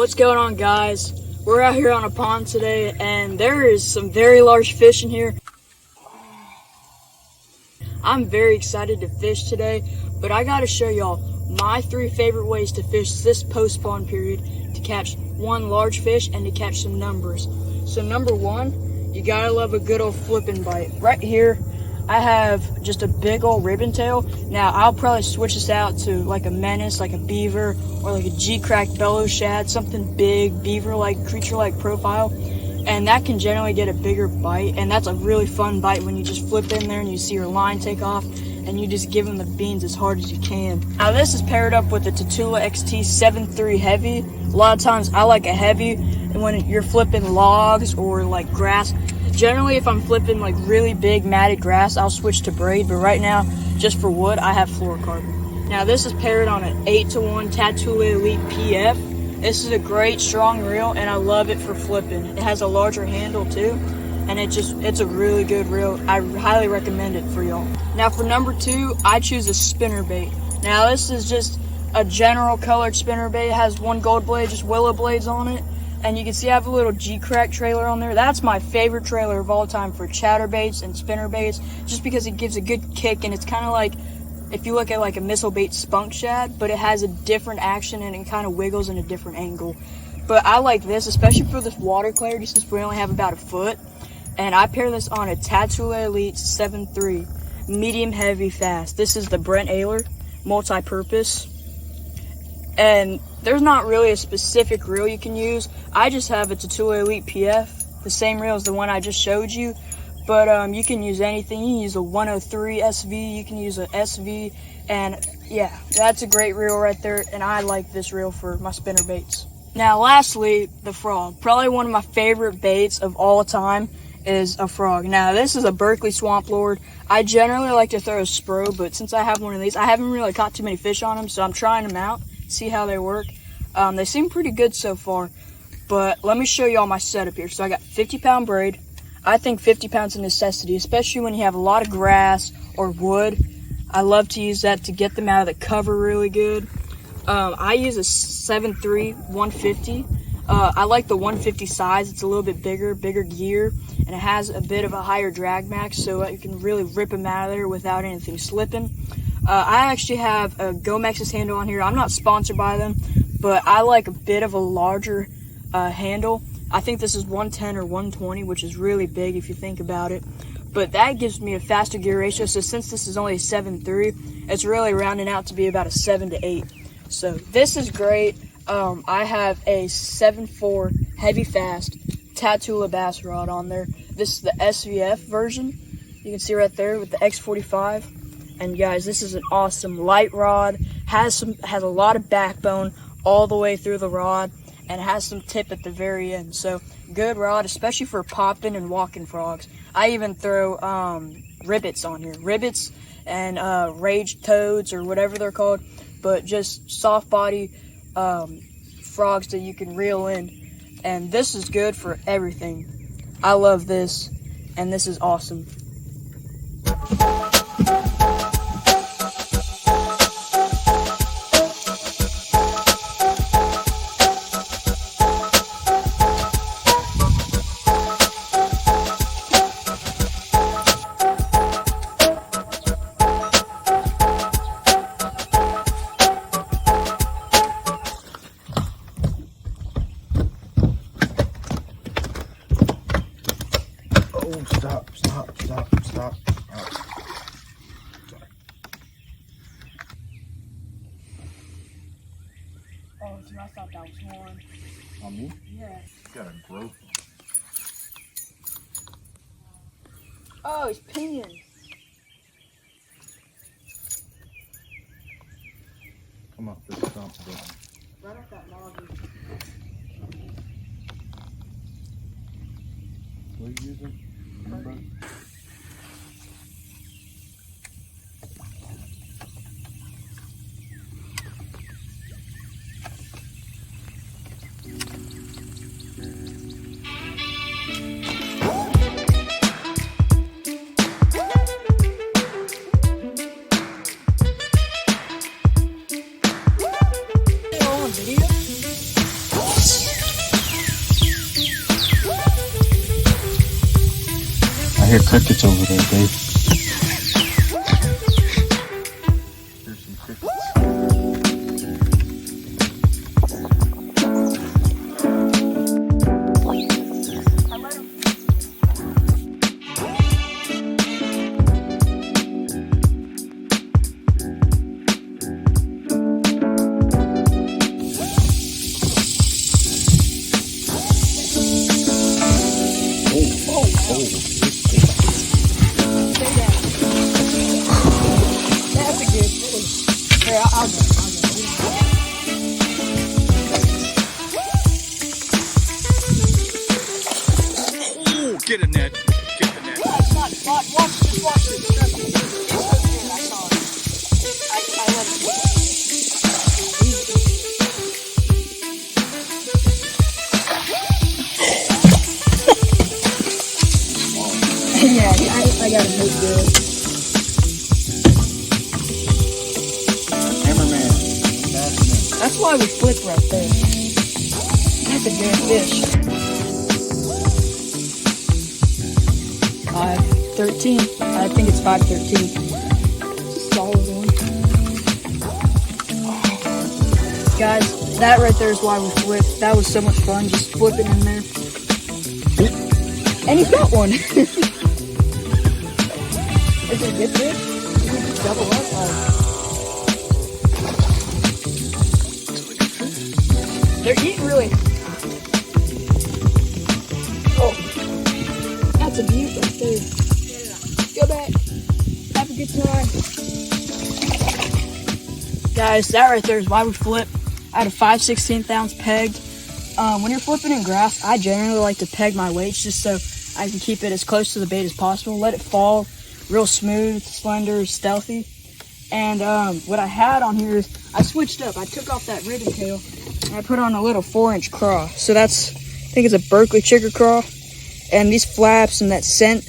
What's going on, guys? We're out here on a pond today and there is some very large fish in here. I'm very excited to fish today, but I gotta show y'all my 3 favorite ways to fish this post-spawn period to catch one large fish and to catch some numbers. So number 1, you gotta love a good old flipping bite. Right here, I have just a big old ribbon tail. Now, I'll probably switch this out to like a menace, like a beaver, or like a G-cracked bellow shad, something big, beaver-like, creature-like profile. And that can generally get a bigger bite, and that's a really fun bite when you just flip in there and you see your line take off, and you just give them the beans as hard as you can. Now, this is paired up with the Tatula XT 7.3 heavy. A lot of times, I like a heavy, and when you're flipping logs or like grass, generally, if I'm flipping like really big matted grass, I'll switch to braid, but right now, just for wood, I have fluorocarbon. Now, this is paired on an 8-to-1 Tatula Elite PF. This is a great strong reel, and I love it for flipping. It has a larger handle too, and it's a really good reel. I highly recommend it for y'all. Now, for number 2, I choose a spinnerbait. Now, this is just a general colored spinnerbait. It has 1 gold blade, just willow blades on it. And you can see I have a little G-crack trailer on there. That's my favorite trailer of all time for chatterbaits and spinnerbaits, just because it gives a good kick, and it's kind of like, if you look at like a missile bait spunk shad, but it has a different action and it kind of wiggles in a different angle. But I like this, especially for this water clarity, since we only have about a foot. And I pair this on a Tatula Elite 7.3, medium heavy fast. This is the Brent Ayler multi-purpose. And there's not really a specific reel you can use. I just have a Tatula Elite PF, the same reel as the one I just showed you. But you can use anything. You can use a 103 SV, you can use a SV, and yeah, that's a great reel right there, and I like this reel for my spinner baits. Now, lastly, the frog. Probably one of my favorite baits of all time is a frog. Now, this is a Berkeley Swamp Lord. I generally like to throw a Spro, but since I have one of these, I haven't really caught too many fish on them, so I'm trying them out, see how they work. They seem pretty good so far, but let me show you all my setup here. So I got 50-pound braid. I think 50 pounds is a necessity, especially when you have a lot of grass or wood. I love to use that to get them out of the cover really good. I use a 7.3 150. I like the 150 size. It's a little bit bigger gear, and it has a bit of a higher drag max, so you can really rip them out of there without anything slipping. I actually have a Gomex's handle on here. I'm not sponsored by them, but I like a bit of a larger handle. I think this is 110 or 120, which is really big if you think about it. But that gives me a faster gear ratio, so since this is only a 7.3, it's really rounding out to be about a 7 to 8. So this is great. I have a 7.4 heavy fast Tatula bass rod on there. This is the SVF version. You can see right there with the X45. And guys, this is an awesome light rod. Has a lot of backbone all the way through the rod, and it has some tip at the very end. So good rod, especially for popping and walking frogs. I even throw ribbits on here, ribbits and rage toads or whatever they're called, but just soft body frogs that you can reel in. And this is good for everything. I love this, and this is awesome. Oh, stop. Oh. Oh, so I thought that was one. On me? Yeah. You got a growth. Oh, he's pinging. Come up this stump down. Right off that log. What are you using? Remember? On video? hear crickets over there, Dave. Here's some crickets. Get a net. Get the net. Just watch this. Trust me. I saw it. I let it go. Yeah, I got it hooked good. Hammerman. That's why we flip right there. That's a good fish. 513. I think it's 513. Solid one. Guys, that right there is why we flipped. That was so much fun just flipping in there. And he got one. Is it a good fish? Double up. They're eating really. Oh, that's a beaut right there. Go back. Have a good time. Guys, that right there is why we flip. I had a 5/16 ounce pegged. When you're flipping in grass, I generally like to peg my weights just so I can keep it as close to the bait as possible. Let it fall real smooth, slender, stealthy. And what I had on here is I switched up. I took off that ribbon tail and I put on a little 4-inch craw. So that's, I think it's a Berkeley chigger craw. And these flaps and that scent,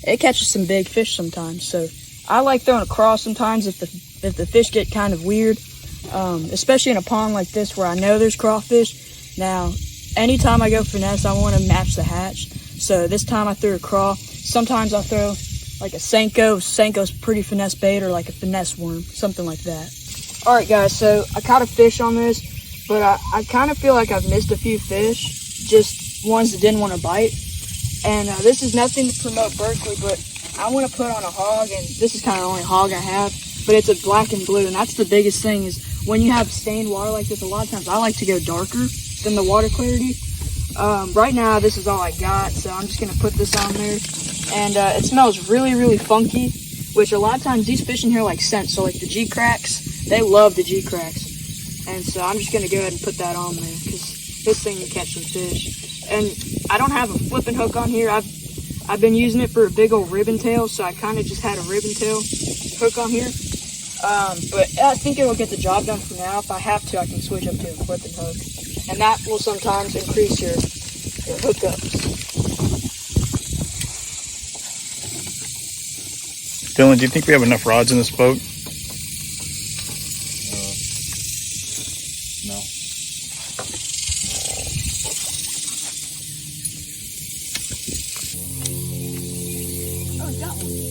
it catches some big fish sometimes. So I like throwing a craw sometimes if the fish get kind of weird, especially in a pond like this where I know there's crawfish. Now, anytime I go finesse, I want to match the hatch. So this time I threw a craw. Sometimes I'll throw like a Senko. Senko's pretty finesse bait, or like a finesse worm, something like that. All right, guys, so I caught a fish on this, but I kind of feel like I've missed a few fish, just ones that didn't want to bite. And this is nothing to promote Berkeley, but I want to put on a hog, and this is kind of the only hog I have, but it's a black and blue, and that's the biggest thing is when you have stained water like this, a lot of times I like to go darker than the water clarity. Right now, this is all I got, so I'm just going to put this on there. And it smells really, really funky, which a lot of times these fish in here like scent. So like the G-cracks, they love the G-cracks. And so I'm just going to go ahead and put that on there because this thing will catch some fish. And I don't have a flipping hook on here. I've been using it for a big old ribbon tail, so I kind of just had a ribbon tail hook on here. But I think it will get the job done for now. If I have to, I can switch up to a flipping hook. And that will sometimes increase your hookups. Dylan, do you think we have enough rods in this boat? No. Oh, got one.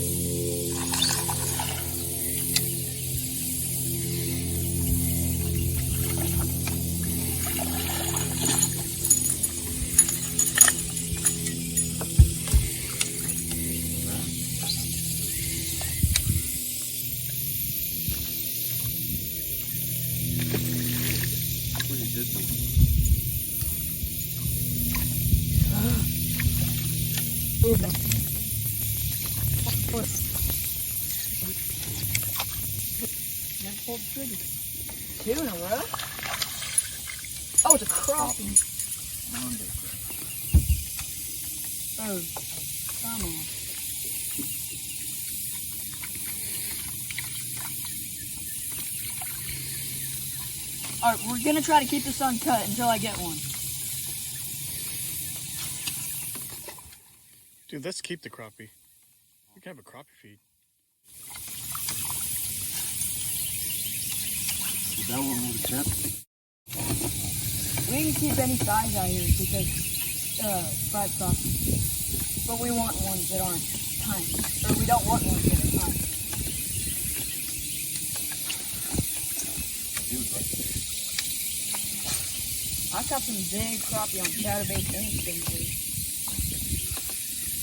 Two in a row? Oh, it's a crappie. Oh, come on. Alright, we're gonna try to keep this uncut until I get one. Dude, let's keep the crappie. We can have a crappie feed. Is that one with a tip? We can keep any size out here because fried crappie. But we want ones that aren't time. Or we don't want one at a time. I caught some big crappie on chatterbaits and spinnerbait.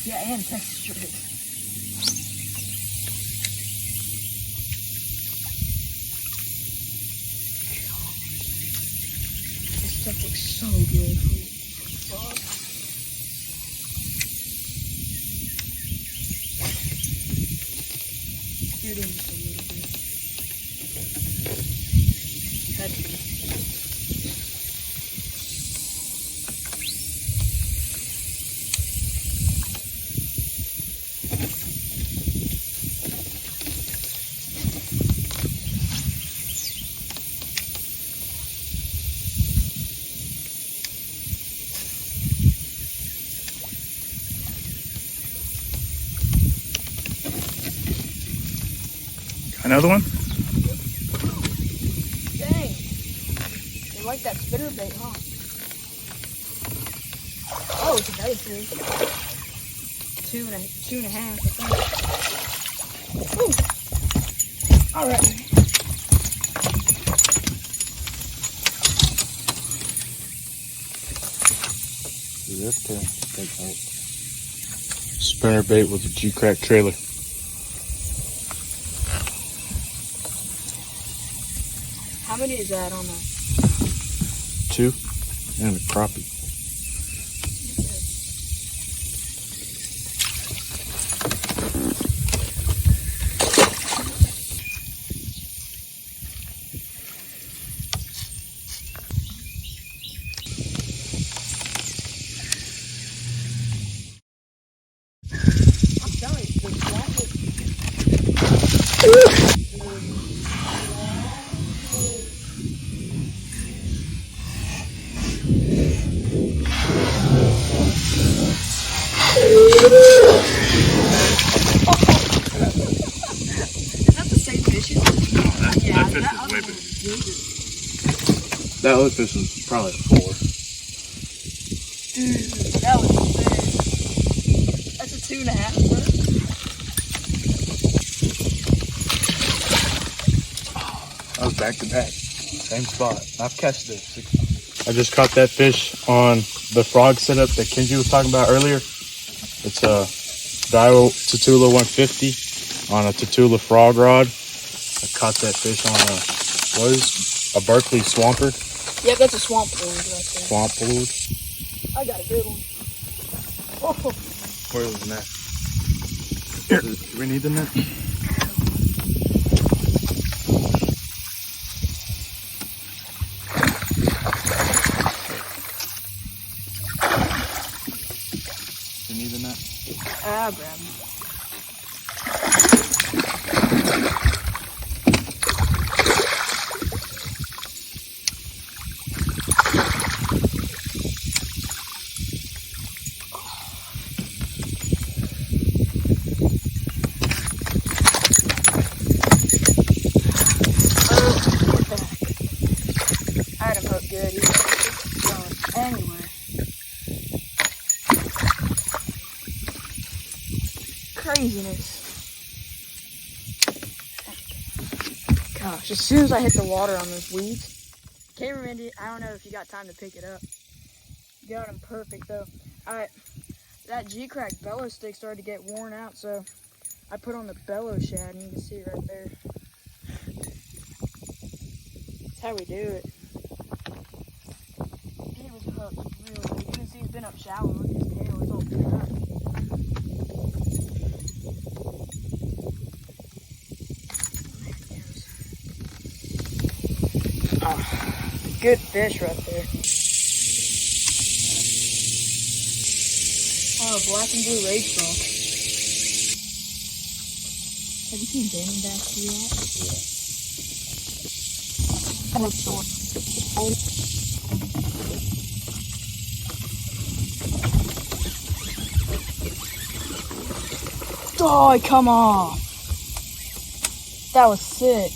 Yeah, and Texas strips. This stuff looks so good. Fuck. Scoot in just a little bit. That's good. Another one? Dang. They like that spinnerbait, huh? Oh, it's a better fish. Two and a half, I think. Ooh. All right. This thing, big boat. Spinnerbait with a G-crack trailer. How many is that on that? 2 and a crappie. I'm telling you, the blackwood. Is that the same fish? Yeah, that fish that is other way one bigger. was bigger. That other fish was probably a 4. Dude, that was big. That's a 2.5, bro. That was back to back. Same spot. I've cast it 6 times. I just caught that fish on the frog setup that Kenji was talking about earlier. It's a Daiwa Tatula 150 on a Tatula frog rod. I caught that fish on a Berkeley Swamper. Yep, that's a swamp pool right there. Swamp pool. I got a good one. Oh, Where was the net? Here. Do we need the net? You need the net? I'll grab him. I had him hooked good. He was going anywhere. Craziness. Gosh, as soon as I hit the water on those weeds, cameraman, I don't know if you got time to pick it up. Got him perfect though. That G-crack bellow stick started to get worn out, so I put on the bellow shad, and you can see it right there. That's how we do it. He was hooked really good. You can see he's been up shallow. Look at his tail, it's all turned up. Oh, good fish right there. Oh, black and blue rage rock. Have you seen Danny back to that? Yeah. Oh, short. Oh, come on. That was sick.